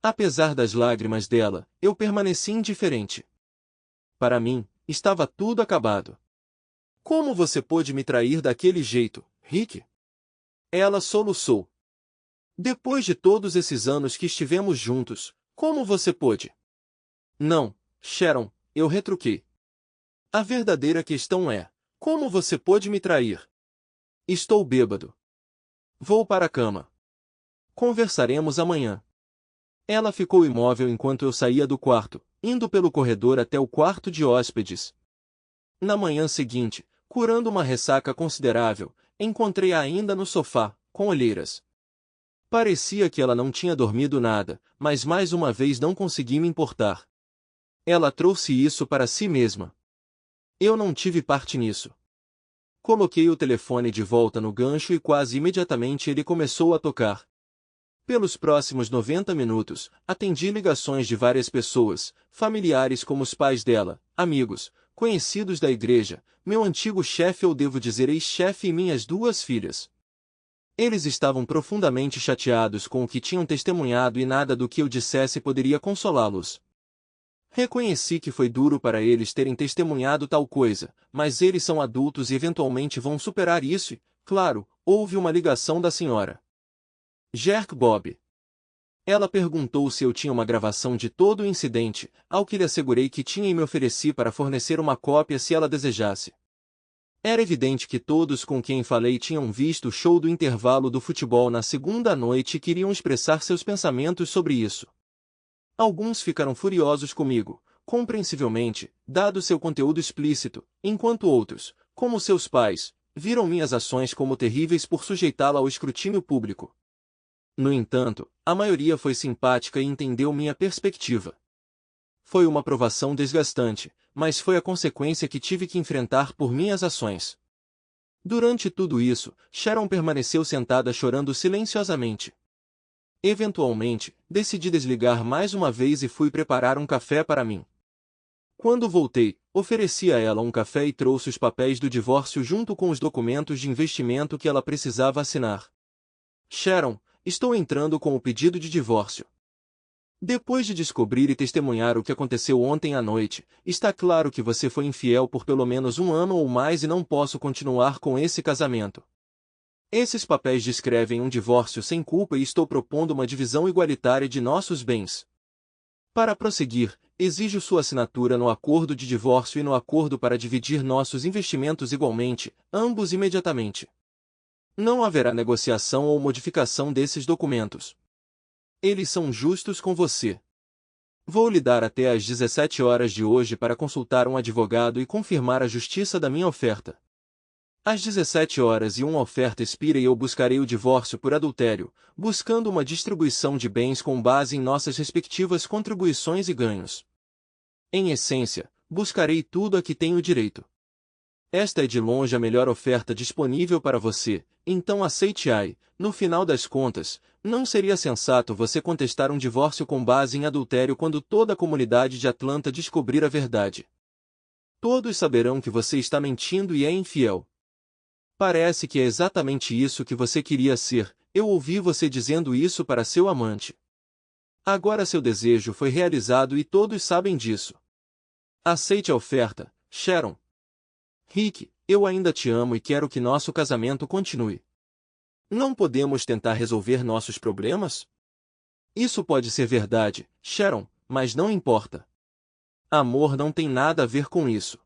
Apesar das lágrimas dela, eu permaneci indiferente. Para mim, estava tudo acabado. Como você pôde me trair daquele jeito, Rick? Ela soluçou. Depois de todos esses anos que estivemos juntos, como você pôde? Não, Sharon, eu retruquei. A verdadeira questão é, como você pôde me trair? Estou bêbado. Vou para a cama. Conversaremos amanhã. Ela ficou imóvel enquanto eu saía do quarto, indo pelo corredor até o quarto de hóspedes. Na manhã seguinte, curando uma ressaca considerável, encontrei-a ainda no sofá, com olheiras. Parecia que ela não tinha dormido nada, mas mais uma vez não consegui me importar. Ela trouxe isso para si mesma. Eu não tive parte nisso. Coloquei o telefone de volta no gancho e quase imediatamente ele começou a tocar. Pelos próximos 90 minutos, atendi ligações de várias pessoas, familiares como os pais dela, amigos, conhecidos da igreja, meu antigo chefe ou devo dizer ex-chefe e minhas duas filhas. Eles estavam profundamente chateados com o que tinham testemunhado e nada do que eu dissesse poderia consolá-los. Reconheci que foi duro para eles terem testemunhado tal coisa, mas eles são adultos e eventualmente vão superar isso e, claro, houve uma ligação da senhora Jerk Bob. Ela perguntou se eu tinha uma gravação de todo o incidente, ao que lhe assegurei que tinha e me ofereci para fornecer uma cópia se ela desejasse. Era evidente que todos com quem falei tinham visto o show do intervalo do futebol na segunda noite e queriam expressar seus pensamentos sobre isso. Alguns ficaram furiosos comigo, compreensivelmente, dado seu conteúdo explícito, enquanto outros, como seus pais, viram minhas ações como terríveis por sujeitá-la ao escrutínio público. No entanto, a maioria foi simpática e entendeu minha perspectiva. Foi uma provação desgastante, mas foi a consequência que tive que enfrentar por minhas ações. Durante tudo isso, Sharon permaneceu sentada chorando silenciosamente. Eventualmente, decidi desligar mais uma vez e fui preparar um café para mim. Quando voltei, ofereci a ela um café e trouxe os papéis do divórcio junto com os documentos de investimento que ela precisava assinar. Sharon, estou entrando com o pedido de divórcio. Depois de descobrir e testemunhar o que aconteceu ontem à noite, está claro que você foi infiel por pelo menos 1 ano ou mais e não posso continuar com esse casamento. Esses papéis descrevem um divórcio sem culpa e estou propondo uma divisão igualitária de nossos bens. Para prosseguir, exijo sua assinatura no acordo de divórcio e no acordo para dividir nossos investimentos igualmente, ambos imediatamente. Não haverá negociação ou modificação desses documentos. Eles são justos com você. Vou lhe dar até às 17 horas de hoje para consultar um advogado e confirmar a justiça da minha oferta. Às 17 horas e uma oferta expira e eu buscarei o divórcio por adultério, buscando uma distribuição de bens com base em nossas respectivas contribuições e ganhos. Em essência, buscarei tudo a que tenho direito. Esta é de longe a melhor oferta disponível para você, então aceite-a e, no final das contas, não seria sensato você contestar um divórcio com base em adultério quando toda a comunidade de Atlanta descobrir a verdade. Todos saberão que você está mentindo e é infiel. Parece que é exatamente isso que você queria ser, eu ouvi você dizendo isso para seu amante. Agora seu desejo foi realizado e todos sabem disso. Aceite a oferta, Sharon. Rick, eu ainda te amo e quero que nosso casamento continue. Não podemos tentar resolver nossos problemas? Isso pode ser verdade, Sharon, mas não importa. Amor não tem nada a ver com isso.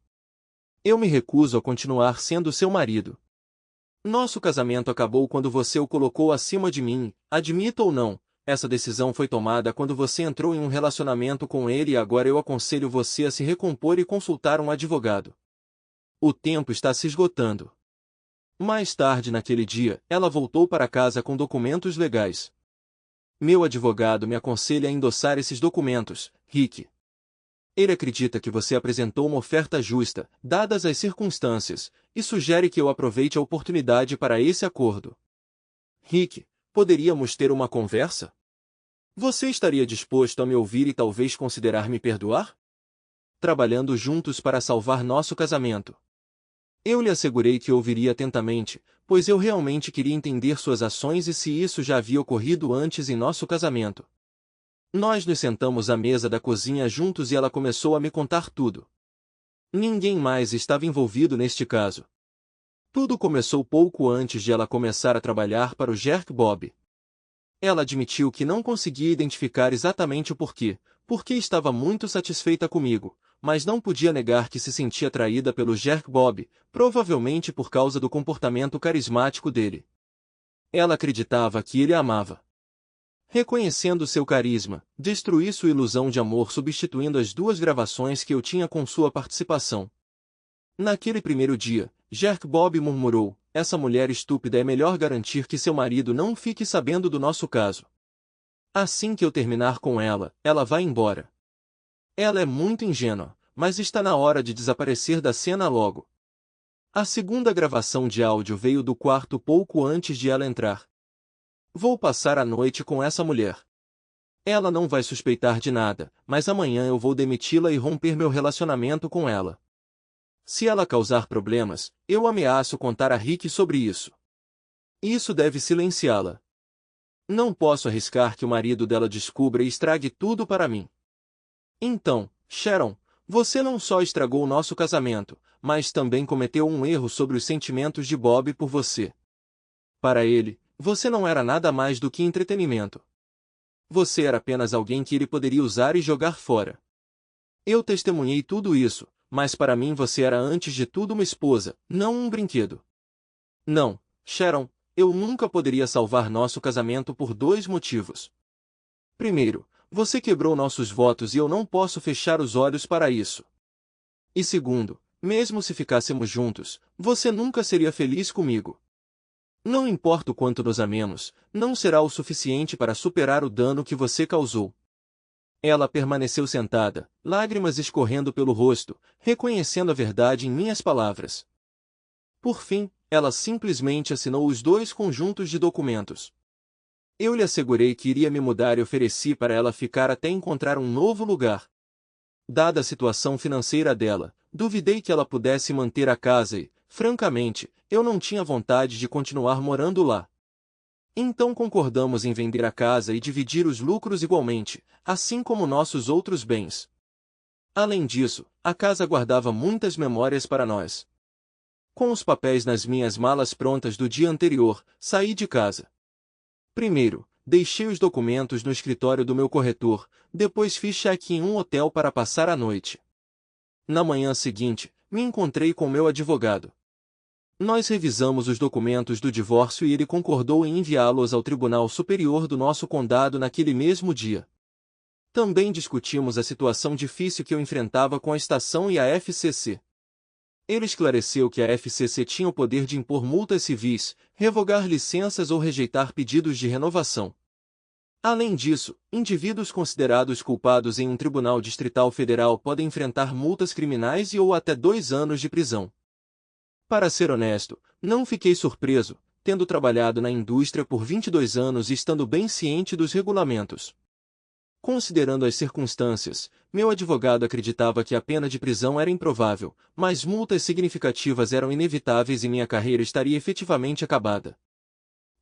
Eu me recuso a continuar sendo seu marido. Nosso casamento acabou quando você o colocou acima de mim, admita ou não, essa decisão foi tomada quando você entrou em um relacionamento com ele e agora eu aconselho você a se recompor e consultar um advogado. O tempo está se esgotando. Mais tarde naquele dia, ela voltou para casa com documentos legais. Meu advogado me aconselha a endossar esses documentos, Rick. Ele acredita que você apresentou uma oferta justa, dadas as circunstâncias, e sugere que eu aproveite a oportunidade para esse acordo. Rick, poderíamos ter uma conversa? Você estaria disposto a me ouvir e talvez considerar me perdoar? Trabalhando juntos para salvar nosso casamento. Eu lhe assegurei que ouviria atentamente, pois eu realmente queria entender suas ações e se isso já havia ocorrido antes em nosso casamento. Nós nos sentamos à mesa da cozinha juntos e ela começou a me contar tudo. Ninguém mais estava envolvido neste caso. Tudo começou pouco antes de ela começar a trabalhar para o Jerk Bob. Ela admitiu que não conseguia identificar exatamente o porquê, porque estava muito satisfeita comigo, mas não podia negar que se sentia atraída pelo Jerk Bob, provavelmente por causa do comportamento carismático dele. Ela acreditava que ele a amava. Reconhecendo seu carisma, destruí sua ilusão de amor substituindo as 2 gravações que eu tinha com sua participação. Naquele primeiro dia, Jerk Bob murmurou, essa mulher estúpida é melhor garantir que seu marido não fique sabendo do nosso caso. Assim que eu terminar com ela, ela vai embora. Ela é muito ingênua, mas está na hora de desaparecer da cena logo. A segunda gravação de áudio veio do quarto pouco antes de ela entrar. Vou passar a noite com essa mulher. Ela não vai suspeitar de nada, mas amanhã eu vou demiti-la e romper meu relacionamento com ela. Se ela causar problemas, eu ameaço contar a Rick sobre isso. Isso deve silenciá-la. Não posso arriscar que o marido dela descubra e estrague tudo para mim. Então, Sharon, você não só estragou o nosso casamento, mas também cometeu um erro sobre os sentimentos de Bob por você. Para ele, você não era nada mais do que entretenimento. Você era apenas alguém que ele poderia usar e jogar fora. Eu testemunhei tudo isso, mas para mim você era antes de tudo uma esposa, não um brinquedo. Não, Sharon, eu nunca poderia salvar nosso casamento por 2 motivos. Primeiro, você quebrou nossos votos e eu não posso fechar os olhos para isso. E segundo, mesmo se ficássemos juntos, você nunca seria feliz comigo. Não importa o quanto nos amemos, não será o suficiente para superar o dano que você causou. Ela permaneceu sentada, lágrimas escorrendo pelo rosto, reconhecendo a verdade em minhas palavras. Por fim, ela simplesmente assinou os 2 conjuntos de documentos. Eu lhe assegurei que iria me mudar e ofereci para ela ficar até encontrar um novo lugar. Dada a situação financeira dela, duvidei que ela pudesse manter a casa e, francamente, eu não tinha vontade de continuar morando lá. Então concordamos em vender a casa e dividir os lucros igualmente, assim como nossos outros bens. Além disso, a casa guardava muitas memórias para nós. Com os papéis nas minhas malas prontas do dia anterior, saí de casa. Primeiro, deixei os documentos no escritório do meu corretor, depois fiz check-in em um hotel para passar a noite. Na manhã seguinte, me encontrei com meu advogado. Nós revisamos os documentos do divórcio e ele concordou em enviá-los ao Tribunal Superior do nosso condado naquele mesmo dia. Também discutimos a situação difícil que eu enfrentava com a estação e a FCC. Ele esclareceu que a FCC tinha o poder de impor multas civis, revogar licenças ou rejeitar pedidos de renovação. Além disso, indivíduos considerados culpados em um tribunal distrital federal podem enfrentar multas criminais e ou até 2 anos de prisão. Para ser honesto, não fiquei surpreso, tendo trabalhado na indústria por 22 anos e estando bem ciente dos regulamentos. Considerando as circunstâncias, meu advogado acreditava que a pena de prisão era improvável, mas multas significativas eram inevitáveis e minha carreira estaria efetivamente acabada.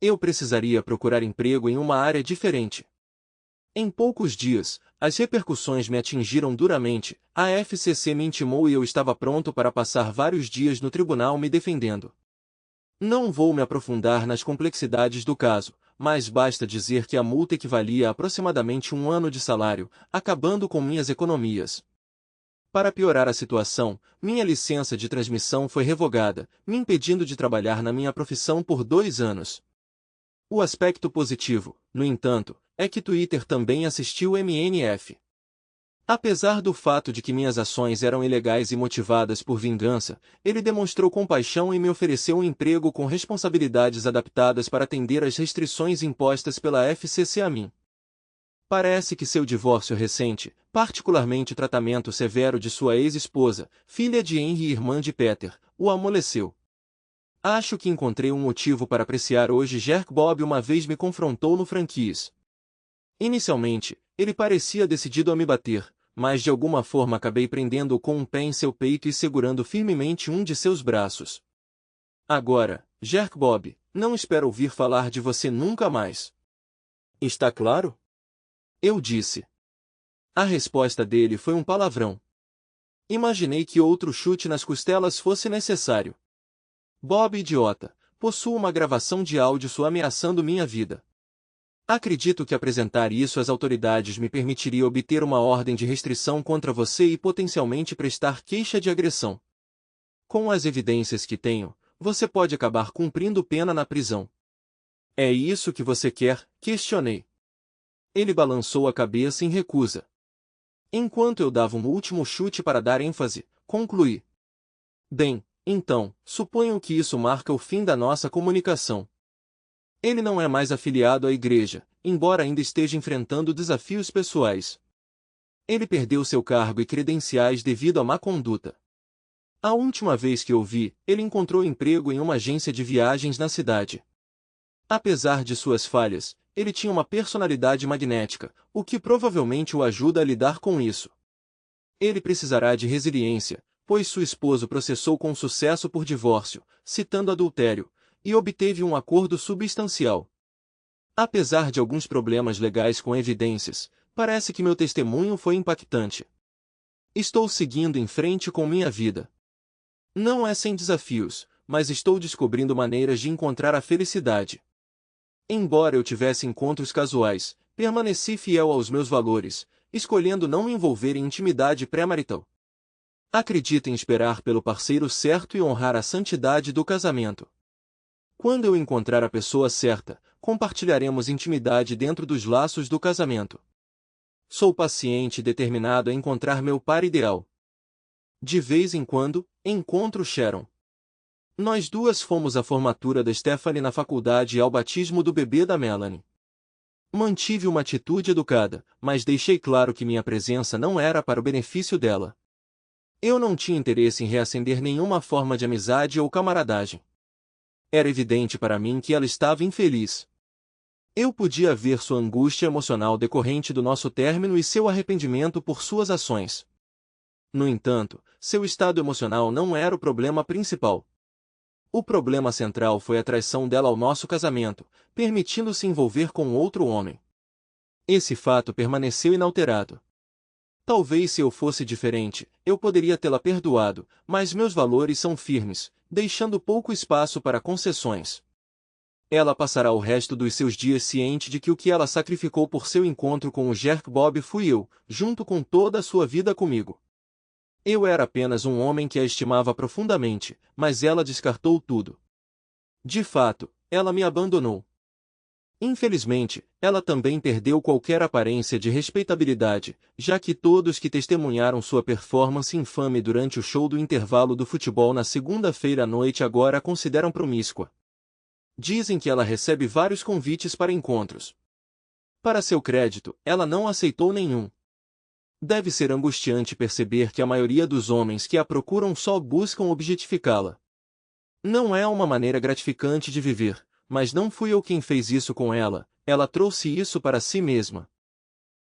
Eu precisaria procurar emprego em uma área diferente. Em poucos dias, as repercussões me atingiram duramente, a FCC me intimou e eu estava pronto para passar vários dias no tribunal me defendendo. Não vou me aprofundar nas complexidades do caso, mas basta dizer que a multa equivalia a aproximadamente 1 ano de salário, acabando com minhas economias. Para piorar a situação, minha licença de transmissão foi revogada, me impedindo de trabalhar na minha profissão por 2 anos. O aspecto positivo, no entanto, é que Twitter também assistiu MNF. Apesar do fato de que minhas ações eram ilegais e motivadas por vingança, ele demonstrou compaixão e me ofereceu um emprego com responsabilidades adaptadas para atender às restrições impostas pela FCC a mim. Parece que seu divórcio recente, particularmente o tratamento severo de sua ex-esposa, filha de Henry e irmã de Peter, o amoleceu. Acho que encontrei um motivo para apreciar hoje Jack Bob uma vez me confrontou no franquise. Inicialmente, ele parecia decidido a me bater, mas de alguma forma acabei prendendo-o com um pé em seu peito e segurando firmemente um de seus braços. Agora, Jack Bob, não espero ouvir falar de você nunca mais. Está claro? Eu disse. A resposta dele foi um palavrão. Imaginei que outro chute nas costelas fosse necessário. Bob idiota, possuo uma gravação de áudio sua ameaçando minha vida. Acredito que apresentar isso às autoridades me permitiria obter uma ordem de restrição contra você e potencialmente prestar queixa de agressão. Com as evidências que tenho, você pode acabar cumprindo pena na prisão. É isso que você quer? Questionei. Ele balançou a cabeça em recusa. Enquanto eu dava um último chute para dar ênfase, concluí. Bem, então, suponho que isso marca o fim da nossa comunicação. Ele não é mais afiliado à igreja, embora ainda esteja enfrentando desafios pessoais. Ele perdeu seu cargo e credenciais devido à má conduta. A última vez que o vi, ele encontrou emprego em uma agência de viagens na cidade. Apesar de suas falhas, ele tinha uma personalidade magnética, o que provavelmente o ajuda a lidar com isso. Ele precisará de resiliência, pois sua esposa o processou com sucesso por divórcio, citando adultério, e obteve um acordo substancial. Apesar de alguns problemas legais com evidências, parece que meu testemunho foi impactante. Estou seguindo em frente com minha vida. Não é sem desafios, mas estou descobrindo maneiras de encontrar a felicidade. Embora eu tivesse encontros casuais, permaneci fiel aos meus valores, escolhendo não me envolver em intimidade pré-marital. Acredito em esperar pelo parceiro certo e honrar a santidade do casamento. Quando eu encontrar a pessoa certa, compartilharemos intimidade dentro dos laços do casamento. Sou paciente e determinado a encontrar meu par ideal. De vez em quando, encontro Sharon. Nós duas fomos à formatura da Stephanie na faculdade e ao batismo do bebê da Melanie. Mantive uma atitude educada, mas deixei claro que minha presença não era para o benefício dela. Eu não tinha interesse em reacender nenhuma forma de amizade ou camaradagem. Era evidente para mim que ela estava infeliz. Eu podia ver sua angústia emocional decorrente do nosso término e seu arrependimento por suas ações. No entanto, seu estado emocional não era o problema principal. O problema central foi a traição dela ao nosso casamento, permitindo-se envolver com outro homem. Esse fato permaneceu inalterado. Talvez se eu fosse diferente, eu poderia tê-la perdoado, mas meus valores são firmes, deixando pouco espaço para concessões. Ela passará o resto dos seus dias ciente de que o que ela sacrificou por seu encontro com o Jack Bob fui eu, junto com toda a sua vida comigo. Eu era apenas um homem que a estimava profundamente, mas ela descartou tudo. De fato, ela me abandonou. Infelizmente, ela também perdeu qualquer aparência de respeitabilidade, já que todos que testemunharam sua performance infame durante o show do intervalo do futebol na segunda-feira à noite agora a consideram promíscua. Dizem que ela recebe vários convites para encontros. Para seu crédito, ela não aceitou nenhum. Deve ser angustiante perceber que a maioria dos homens que a procuram só buscam objetificá-la. Não é uma maneira gratificante de viver, mas não fui eu quem fez isso com ela, ela trouxe isso para si mesma.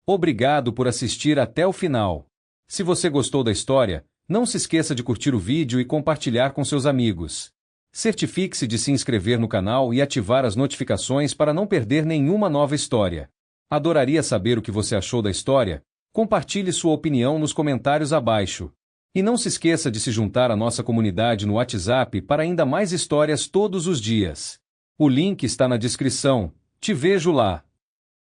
Obrigado por assistir até o final. Se você gostou da história, não se esqueça de curtir o vídeo e compartilhar com seus amigos. Certifique-se de se inscrever no canal e ativar as notificações para não perder nenhuma nova história. Adoraria saber o que você achou da história. Compartilhe sua opinião nos comentários abaixo. E não se esqueça de se juntar à nossa comunidade no WhatsApp para ainda mais histórias todos os dias. O link está na descrição. Te vejo lá.